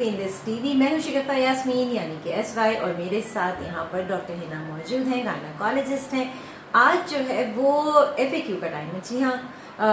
Painless TV. मैं हूं शिकफा यास्मीन यानी कि SY और मेरे साथ यहाँ पर डॉक्टर हिना मौजूद हैं, गायनेकोलॉजिस्ट हैं। आज जो है वो FAQ का टाइम है। जी हाँ,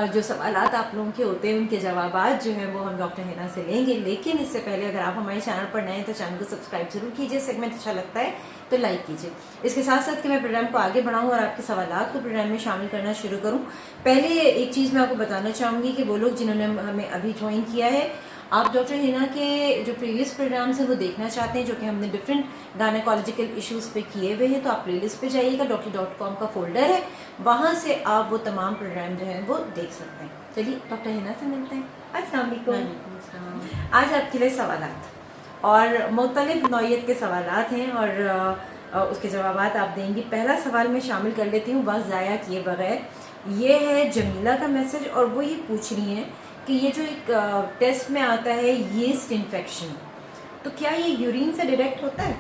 जो सवालात आप लोगों के होते हैं उनके जवाबात जो है वो हम डॉक्टर हिना से लेंगे। लेकिन इससे पहले अगर आप हमारे चैनल पर नए हैं तो चैनल को सब्सक्राइब जरूर कीजिए, सेगमेंट अच्छा लगता है तो लाइक कीजिए। इसके साथ साथ कि मैं प्रोग्राम को आगे बढ़ाऊं और आपके सवालात को प्रोग्राम में शामिल करना शुरू करूं, पहले एक चीज़ मैं आपको बताना चाहूँगी कि वो लोग जिन्होंने हमें अभी ज्वाइन किया है, आप डॉक्टर हिना के जो प्रीवियस प्रोग्राम्स हैं वो देखना चाहते हैं जो कि हमने डिफरेंट गायनेकोलॉजिकल इश्यूज़ पे किए हुए हैं, तो आप प्लेलिस्ट पे जाइएगा, doctor.com का फोल्डर है, वहाँ से आप वो तमाम प्रोग्राम जो हैं वो देख सकते हैं। चलिए डॉक्टर हिना से मिलते हैं। अस्सलाम वालेकुम। आज आपके लिए सवालात और मुख्तलिफ नौइयत के सवालात हैं और उसके जवाबात आप देंगी। पहला सवाल मैं शामिल कर लेती हूँ वक्त ज़ाया किए बगैर। ये है जमीला का मैसेज और वो ये पूछ रही हैं कि ये जो एक टेस्ट में आता है यीस्ट इन्फेक्शन, तो क्या ये यूरिन से डायरेक्ट होता है?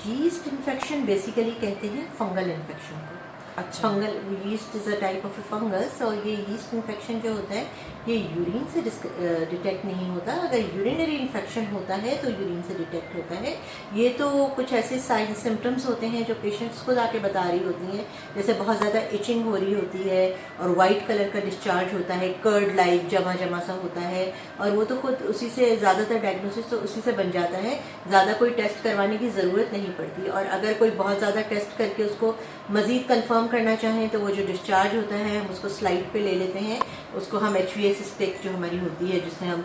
यीस्ट इन्फेक्शन बेसिकली कहते हैं फंगल इन्फेक्शन को। अच्छा। Fungal yeast is a type of fungus और ये यीस्ट इन्फेक्शन जो होता है ये यूरिन से डिटेक्ट नहीं होता। अगर यूरिनरी इन्फेक्शन होता है तो यूरिन से डिटेक्ट होता है। ये तो कुछ ऐसे साइन सिम्टम्स होते हैं जो पेशेंट्स खुद आके बता रही होती हैं, जैसे बहुत ज़्यादा इचिंग हो रही होती है और वाइट कलर का डिस्चार्ज होता है, कर्ड लाइक जमा जमा सा होता है, और वो तो खुद उसी से ज़्यादातर डायग्नोसिस तो उसी से बन जाता है, ज़्यादा कोई टेस्ट करवाने की ज़रूरत नहीं पड़ती। और अगर कोई बहुत ज़्यादा टेस्ट करके उसको मज़ीद कंफर्म करना चाहें तो वो जो डिस्चार्ज होता है हम उसको स्लाइड पे ले लेते हैं, उसको हम HVS स्टिक जो हमारी होती है जिससे हम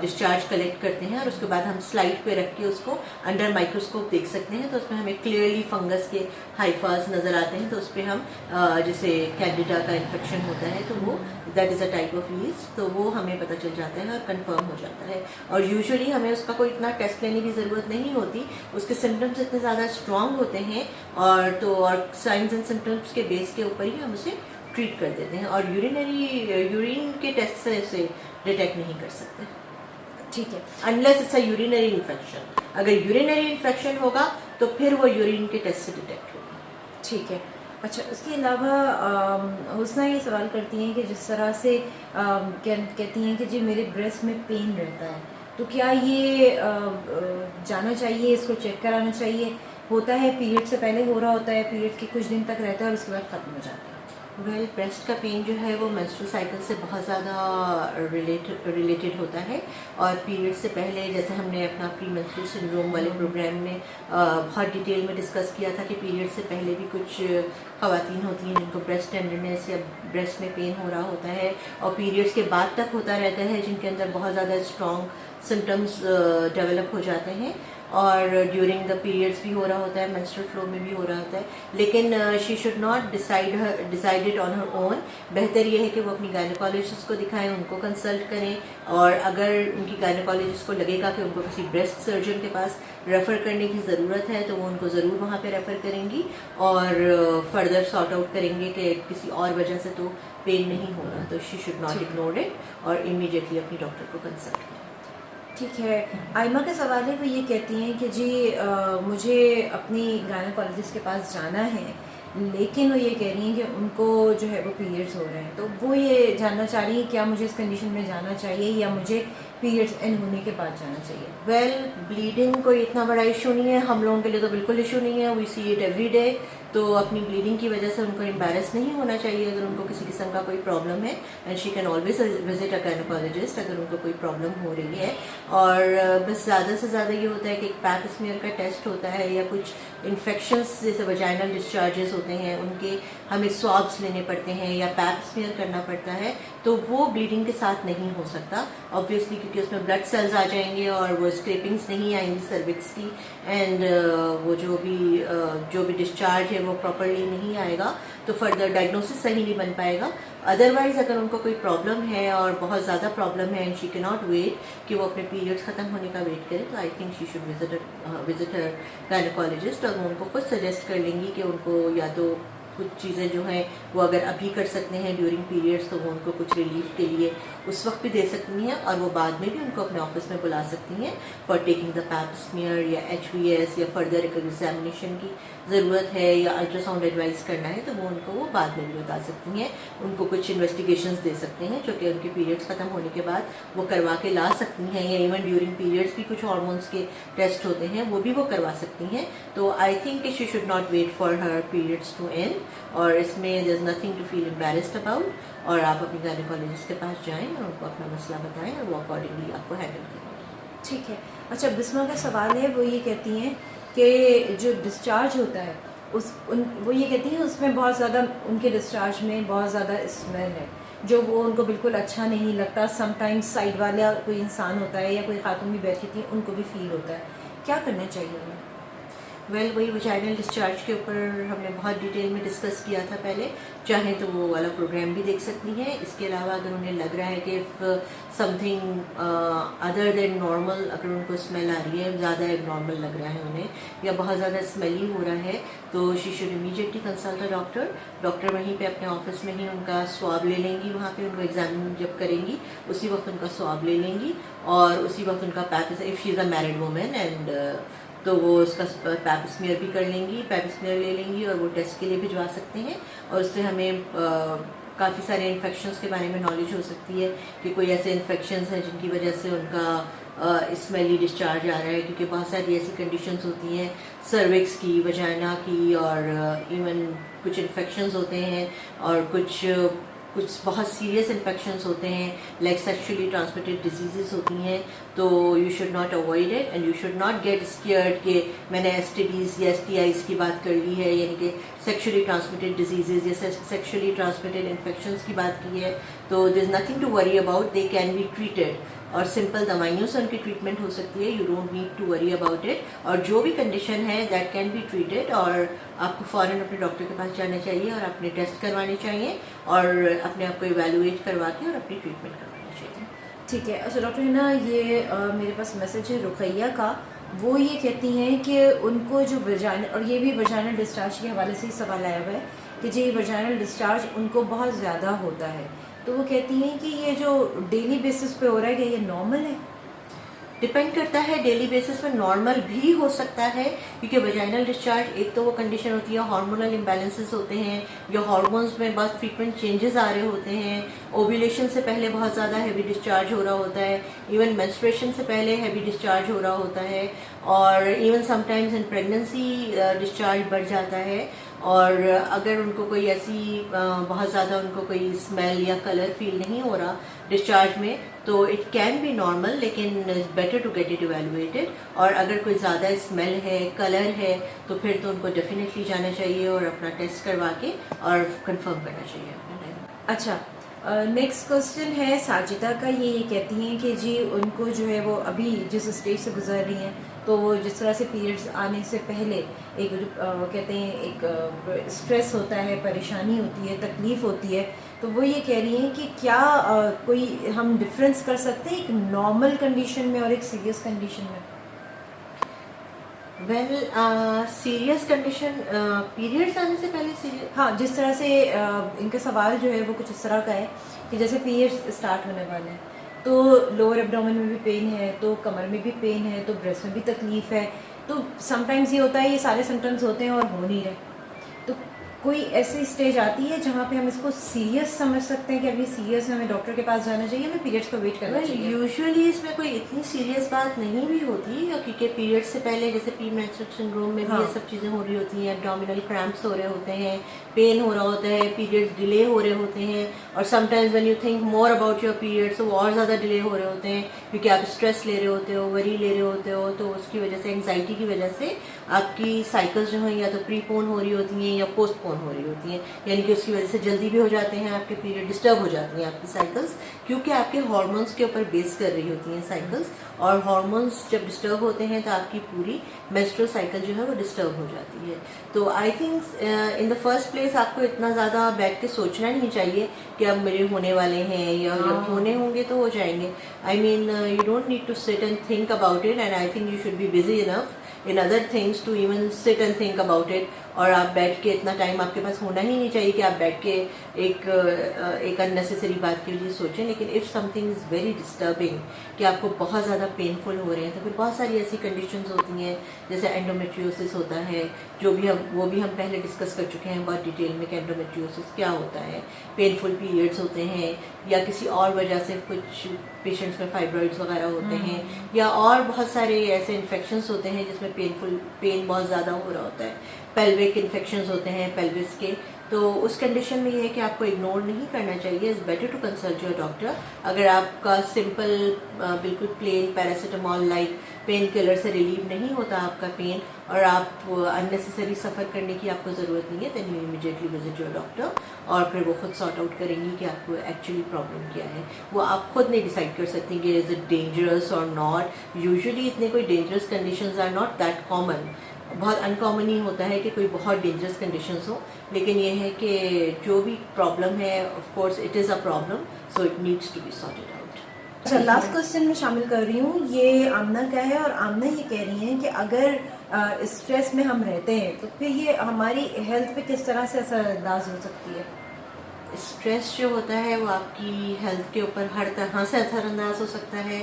डिस्चार्ज कलेक्ट करते हैं और उसके बाद हम स्लाइड पे रख के उसको अंडर माइक्रोस्कोप देख सकते हैं, तो उसमें हमें क्लियरली फंगस के हाइफाज नज़र आते हैं। तो उस पर हम जैसे कैंडिडा का इन्फेक्शन होता है तो वो that is a type of yeast, तो वो हमें पता चल जाता है और कंफर्म हो जाता है। और यूजुअली हमें उसका कोई इतना टेस्ट लेने की ज़रूरत नहीं होती, उसके सिम्टम्स इतने ज़्यादा स्ट्रॉन्ग होते हैं और साइंस एंड सिम्टम्स के बेस के ऊपर ही हम उसे ट्रीट कर देते हैं और यूरिन के टेस्ट से डिटेक्ट नहीं कर सकते। ठीक है, unless it's a urinary infection. अगर यूरिनरी इन्फेक्शन होगा तो फिर वो यूरिन के टेस्ट से डिटेक्ट होगा। ठीक है। अच्छा, उसके अलावा हुस्ना ये सवाल करती हैं कि जिस तरह से कहती हैं कि जी मेरे ब्रेस्ट में पेन रहता है, तो क्या ये जाना चाहिए, इसको चेक कराना चाहिए? होता है पीरियड से पहले हो रहा होता है, पीरियड के कुछ दिन तक रहता है और उसके बाद ख़त्म हो जाता है। वेल, ब्रेस्ट का पेन जो है वो मेंस्ट्रुअल साइकिल से बहुत ज़्यादा रिलेटेड होता है और पीरियड से पहले, जैसे हमने अपना प्री मेंस्ट्रुअल सिंड्रोम वाले प्रोग्राम में बहुत डिटेल में डिस्कस किया था कि पीरियड से पहले भी कुछ ख़वातीन होती हैं जिनको ब्रेस्ट टेंडरनेस या ब्रेस्ट में पेन हो रहा होता है और पीरियड्स के बाद तक होता रहता है, जिनके अंदर बहुत ज़्यादा स्ट्रॉन्ग सिम्टम्स डेवलप हो जाते हैं और ड्यूरिंग द पीरियड्स भी हो रहा होता है, मेंस्ट्रुअल फ्लो में भी हो रहा होता है। लेकिन she should not decide it on her own. बेहतर ये है कि वो अपनी गायनेकोलॉजिस्ट को दिखाएं, उनको कंसल्ट करें, और अगर उनकी गायनेकोलॉजिस्ट को लगेगा कि उनको किसी ब्रेस्ट सर्जन के पास रेफ़र करने की ज़रूरत है तो वो उनको ज़रूर वहाँ पे रेफ़र करेंगी और फर्दर सॉर्ट आउट करेंगे कि किसी और वजह से तो पेन नहीं हो रहा, तो she should not ignore it और इमीडिएटली अपनी डॉक्टर को कंसल्ट करें। ठीक है। आयमा का सवाल है, वो ये कहती हैं कि जी मुझे अपनी गायनेकोलॉजिस्ट के पास जाना है, लेकिन वो ये कह रही हैं कि उनको जो है वो पीरियड्स हो रहे हैं, तो वो ये जानना चाह रही हैं क्या मुझे इस कंडीशन में जाना चाहिए या मुझे पीरियड्स एंड होने के बाद जाना चाहिए? वेल, ब्लीडिंग कोई इतना बड़ा इशू नहीं है, हम लोगों के लिए तो बिल्कुल इशू नहीं है, we see it every day. तो अपनी ब्लीडिंग की वजह से उनको एम्बैरस नहीं होना चाहिए अगर उनको किसी किस्म का कोई प्रॉब्लम है, and she can always visit a gynaecologist अगर उनको कोई प्रॉब्लम हो रही है। और बस ज़्यादा से ज़्यादा ये होता है कि एक पैप स्मीयर का टेस्ट होता है या कुछ इन्फेक्शंस जैसे वजाइनल डिस्चार्जेस होते हैं उनके हमें स्वाब्स लेने पड़ते हैं या पैप स्मीयर करना पड़ता है, तो वो ब्लीडिंग के साथ नहीं हो सकता ऑब्वियसली, क्योंकि उसमें ब्लड सेल्स आ जाएंगे और वो स्क्रेपिंग्स नहीं आएंगी सर्विक्स की, एंड वो जो भी डिस्चार्ज है वो प्रॉपरली नहीं आएगा, तो फर्दर डायग्नोसिस सही नहीं बन पाएगा। अदरवाइज अगर उनको कोई प्रॉब्लम है और बहुत ज़्यादा प्रॉब्लम है and she can not wait कि वो अपने पीरियड्स ख़त्म होने का वेट करें, तो I think she should visit gynaecologist और वो उनको खुद सजेस्ट कर लेंगी कि उनको या तो कुछ चीज़ें जो हैं वो अगर अभी कर सकते हैं ड्यूरिंग पीरियड्स तो वो उनको कुछ रिलीफ के लिए उस वक्त भी दे सकती हैं, और वो बाद में भी उनको अपने ऑफिस में बुला सकती हैं for taking the pap smear या HVS या फर्दर एग्जामिनेशन की ज़रूरत है या अल्ट्रासाउंड एडवाइस करना है तो वो उनको वो बाद में भी बता सकती हैं। उनको कुछ इन्वेस्टिगेशंस दे सकते हैं जो कि उनके पीरियड्स ख़त्म होने के बाद वो करवा के ला सकती हैं, या इवन ड्यूरिंग पीरियड्स भी कुछ हार्मोन्स के टेस्ट होते हैं वो भी वो करवा सकती हैं। तो I think she should not wait for her periods to end, और इसमें there is nothing to feel embarrassed about, और आप अपनी गायनेकोलॉजिस्ट के पास जाएं और उनको अपना मसला बताएं और वो अकॉर्डिंगली आपको हैंडल करें। ठीक है। अच्छा, बिस्मा का सवाल है, वो ये कहती हैं कि जो डिस्चार्ज होता है वो ये कहती हैं उसमें बहुत ज़्यादा, उनके डिस्चार्ज में बहुत ज़्यादा स्मेल है जो वो उनको बिल्कुल अच्छा नहीं लगता। समटाइम्स साइड वाला कोई इंसान होता है या कोई खातून भी बैठी थी उनको भी फील होता है, क्या करना चाहिए उन्हें? वेल वही वजाइनल डिस्चार्ज के ऊपर हमने बहुत डिटेल में डिस्कस किया था पहले, चाहे तो वो वाला प्रोग्राम भी देख सकती हैं। इसके अलावा अगर उन्हें लग रहा है कि समथिंग अदर देन नॉर्मल, अगर उनको स्मेल आ रही है, ज़्यादा एबनॉर्मल लग रहा है उन्हें या बहुत ज़्यादा स्मेली हो रहा है, तो she should immediately consult a doctor. Doctor वहीं पे अपने ऑफिस में ही उनका स्वाब ले लेंगी, वहाँ पे उनको एग्जामिन जब करेंगी उसी वक्त उनका स्वाब ले लेंगी और उसी वक्त उनका pap, if she is a married women and तो वो उसका पैप स्मीयर भी कर लेंगी, पैप स्मीयर ले लेंगी और वो टेस्ट के लिए भिजवा सकते हैं। और उससे हमें काफ़ी सारे इन्फेक्शंस के बारे में नॉलेज हो सकती है कि कोई ऐसे इन्फेक्शंस हैं जिनकी वजह से उनका स्मेली डिस्चार्ज आ रहा है, क्योंकि बहुत सारी ऐसी कंडीशंस होती हैं सर्विक्स की, वजाइना की, और इवन कुछ इन्फेक्शंस होते हैं और कुछ बहुत सीरियस इन्फेक्शंस होते हैं, लाइक सेक्सुअली ट्रांसमिटेड डिजीजेस होती हैं। तो you should not avoid it and you should not get scared कि मैंने STDs या STIs की बात कर ली है, यानी कि सेक्सुअली ट्रांसमिटेड डिजीजेस या सेक्सुअली ट्रांसमिटेड इन्फेक्शंस की बात की है। तो there is nothing to worry about, they can be treated, और सिंपल दवाइयों से उनकी ट्रीटमेंट हो सकती है। You don't need to worry about it, और जो भी कंडीशन है दैट कैन बी ट्रीटेड, और आपको फ़ौरन अपने डॉक्टर के पास जाना चाहिए और अपने टेस्ट करवाने चाहिए और अपने आप को इवैल्यूएट करवा के और अपनी ट्रीटमेंट करवानी चाहिए। ठीक है। अच्छा डॉक्टर हिना, ये मेरे पास मैसेज है रुकैया का, वो ये कहती हैं कि उनको जो वजाइनल, और ये भी वजाइनल डिस्चार्ज के हवाले से ही सवाल आया हुआ है कि जी वजाइनल डिस्चार्ज उनको बहुत ज़्यादा होता है, तो वो कहती हैं कि ये जो डेली बेसिस पे हो रहा है कि ये नॉर्मल है? डिपेंड करता है, डेली बेसिस पर नॉर्मल भी हो सकता है, क्योंकि वजाइनल डिस्चार्ज एक तो वो कंडीशन होती है, हार्मोनल इम्बैलेंसेस होते हैं या हार्मोन्स में बहुत फ्रीक्वेंट चेंजेस आ रहे होते हैं, ओव्यूलेशन से पहले बहुत ज़्यादा हैवी डिस्चार्ज हो रहा होता है, इवन मेंस्ट्रुएशन से पहले हैवी डिस्चार्ज हो रहा होता है, और even sometimes in pregnancy discharge बढ़ जाता है। और अगर उनको कोई ऐसी बहुत ज़्यादा उनको कोई स्मेल या कलर फील नहीं हो रहा डिस्चार्ज में, तो इट कैन बी नॉर्मल, लेकिन it's better to get it evaluated. और अगर कोई ज़्यादा स्मेल है, कलर है, तो फिर तो उनको डेफिनेटली जाना चाहिए और अपना टेस्ट करवा के और कंफर्म करना चाहिए अपना टाइम। अच्छा, नेक्स्ट क्वेश्चन है साजिदा का। ये कहती हैं कि जी उनको जो है वो अभी जिस स्टेज से गुजर रही हैं, तो वो जिस तरह से पीरियड्स आने से पहले एक जो कहते हैं एक स्ट्रेस होता है, परेशानी होती है, तकलीफ़ होती है, तो वो ये कह रही हैं कि क्या कोई हम डिफरेंस कर सकते हैं एक नॉर्मल कंडीशन में और एक सीरियस कंडीशन में? वेल सीरियस कंडीशन पीरियड्स आने से पहले सीरियस, हाँ, जिस तरह से इनका सवाल जो है वो कुछ इस तरह का है कि जैसे पीरियड्स स्टार्ट होने वाले हैं, तो लोअर एब्डोमेन में भी पेन है, तो कमर में भी पेन है, तो ब्रेस्ट में भी तकलीफ़ है, तो समटाइम्स ये होता है ये सारे सिम्टम्स होते हैं और हो नहीं रहे, तो कोई ऐसी स्टेज आती है जहाँ पे हम इसको सीरियस समझ सकते हैं कि अभी सीरियस है, हमें डॉक्टर के पास जाना चाहिए, हमें पीरियड्स को वेट करना चाहिए? यूजुअली इसमें कोई इतनी सीरियस बात नहीं भी होती, क्योंकि पीरियड से पहले जैसे प्रीमेंस्ट्रुअल सिंड्रोम में भी ये सब चीज़ें हो रही होती हैं, एब्डोमिनल क्रैम्प्स हो रहे होते हैं, पेन हो रहा होता है, पीरियड्स डिले हो रहे होते हैं, और sometimes when you think more about your periods तो वो और ज़्यादा डिले हो रहे होते हैं, क्योंकि आप स्ट्रेस ले रहे होते हो, वरी ले रहे होते हो, तो उसकी वजह से, एंग्जाइटी की वजह से आपकी साइकिल्स जो हैं या तो प्रीपोन हो रही होती हैं या पोस्टपोन हो रही होती हैं, यानी कि उसकी वजह से जल्दी भी हो जाते हैं आपके पीरियड, डिस्टर्ब हो जाती हैं आपकी साइकिल्स, क्योंकि आपके हार्मोन्स के ऊपर बेस कर रही होती हैं साइकिल्स, और हार्मोन्स जब डिस्टर्ब होते हैं तो आपकी पूरी मेंस्ट्रुअल साइकिल जो है वो डिस्टर्ब हो जाती है। तो I think in the first place आपको इतना ज़्यादा बैठ के सोचना नहीं चाहिए कि अब मेरे होने वाले हैं या जब होने होंगे तो हो जाएंगे। I mean you don't need to sit and think about it, and I think you should be busy enough in other things to even sit and think about it, और आप बैठ के इतना टाइम आपके पास होना ही नहीं चाहिए कि आप बैठ के एक अननेसेसरी बात के लिए सोचें। लेकिन if something is very disturbing, कि आपको बहुत ज़्यादा पेनफुल हो रहे हैं, तो फिर बहुत सारी ऐसी कंडीशंस होती हैं जैसे एंडोमेट्रियोसिस होता है, वो भी हम पहले डिस्कस कर चुके हैं बहुत डिटेल में कि एंडोमेट्रियोसिस क्या होता है। पेनफुल पीरियड्स होते हैं, या किसी और वजह से कुछ पेशेंट्स में फाइब्रॉइड्स वगैरह होते हैं, या और बहुत सारे ऐसे इन्फेक्शंस होते हैं जिसमें पेन बहुत ज़्यादा हो रहा होता है। पेल्विक इन्फेक्शंस होते हैं पेल्विस के, तो उस कंडीशन में ये है कि आपको इग्नोर नहीं करना चाहिए। Is better to consult your doctor. अगर आपका सिंपल बिल्कुल plain paracetamol like pain killer से रिलीव नहीं होता आपका पेन, और आप अननेसेसरी सफ़र करने की आपको ज़रूरत नहीं है, then you immediately visit your doctor, और फिर वो खुद सॉर्ट आउट करेंगी कि आपको एक्चुअली प्रॉब्लम क्या है। वो आप खुद नहीं डिसाइड कर सकती कि इज़ इट डेंजरस और नॉट। यूजुअली इतने कोई dangerous conditions are not that common. बहुत अनकॉमन ही होता है कि कोई बहुत डेंजरस कंडीशंस हो, लेकिन ये है कि जो भी प्रॉब्लम है, of course it is a problem, so it needs to be sorted out. अच्छा, लास्ट क्वेश्चन में शामिल कर रही हूँ। ये आमना क्या है, और आमना ये कह रही हैं कि अगर स्ट्रेस में हम रहते हैं तो फिर ये हमारी हेल्थ पे किस तरह से असरअंदाज हो सकती है। स्ट्रेस जो होता है वो आपकी हेल्थ के ऊपर हर तरह से असरअंदाज हो सकता है,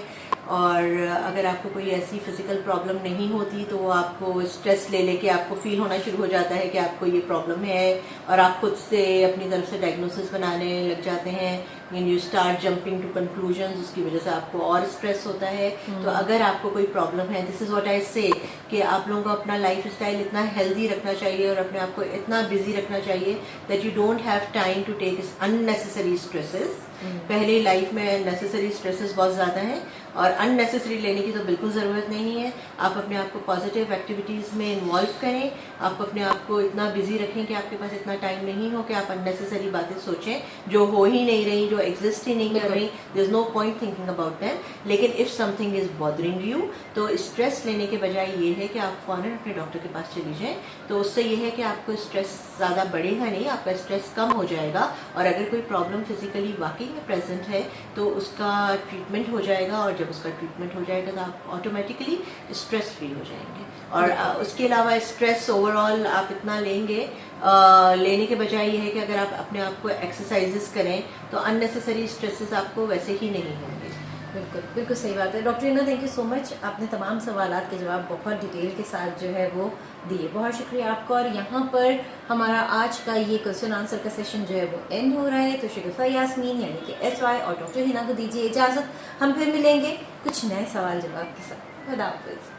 और अगर आपको कोई ऐसी फिजिकल प्रॉब्लम नहीं होती तो वो आपको स्ट्रेस ले लेके आपको फील होना शुरू हो जाता है कि आपको ये प्रॉब्लम है, और आप खुद से अपनी तरफ से डायग्नोसिस बनाने लग जाते हैं। And you start jumping to conclusions, उसकी वजह से आपको और स्ट्रेस होता है। तो अगर आपको कोई प्रॉब्लम है, दिस इज़ व्हाट आई से, कि आप लोगों को अपना लाइफ स्टाइल इतना हेल्दी रखना चाहिए और अपने आप को इतना बिजी रखना चाहिए that you don't have time to take unnecessary stresses. पहले लाइफ में नेसेसरी स्ट्रेसेस बहुत ज़्यादा हैं, और अननेसेसरी लेने की तो बिल्कुल ज़रूरत नहीं है। आप अपने आप को पॉजिटिव एक्टिविटीज़ में इन्वॉल्व करें, आप अपने आप को इतना बिजी रखें कि आपके पास इतना टाइम नहीं हो कि आप अननेसेसरी बातें सोचें जो हो ही नहीं रही, जो एग्जिस्ट ही नहीं कर रही। There is no point thinking about them. लेकिन if something is bothering you, तो स्ट्रेस लेने के बजाय ये है कि आप फ़ौरन अपने डॉक्टर के पास चली जाएँ। तो उससे ये है कि आपको स्ट्रेस ज़्यादा बढ़ेगा नहीं, आपका स्ट्रेस कम हो जाएगा, और अगर कोई प्रॉब्लम फिजिकली वाकई में प्रेजेंट है तो उसका ट्रीटमेंट हो जाएगा, और जब उसका ट्रीटमेंट हो जाएगा तो आप ऑटोमेटिकली स्ट्रेस फ्री हो जाएंगे। और उसके अलावा स्ट्रेस ओवरऑल आप इतना लेने के बजाय ये है कि अगर आप अपने आप को एक्सरसाइजेस करें तो अननेसेसरी स्ट्रेसेस आपको वैसे ही नहीं होंगे। बिल्कुल बिल्कुल सही बात है। Doctor Hina, thank you so much. आपने तमाम सवालात के जवाब बहुत डिटेल के साथ जो है वो दिए, बहुत शुक्रिया आपका। और यहाँ पर हमारा आज का ये क्वेश्चन आंसर का सेशन जो है वो एंड हो रहा है। तो शगुफा यास्मीन यानी कि SY और डॉक्टर हिना को दीजिए इजाज़त। हम फिर मिलेंगे कुछ नए सवाल जवाब के साथ। खुदा हाफिज़।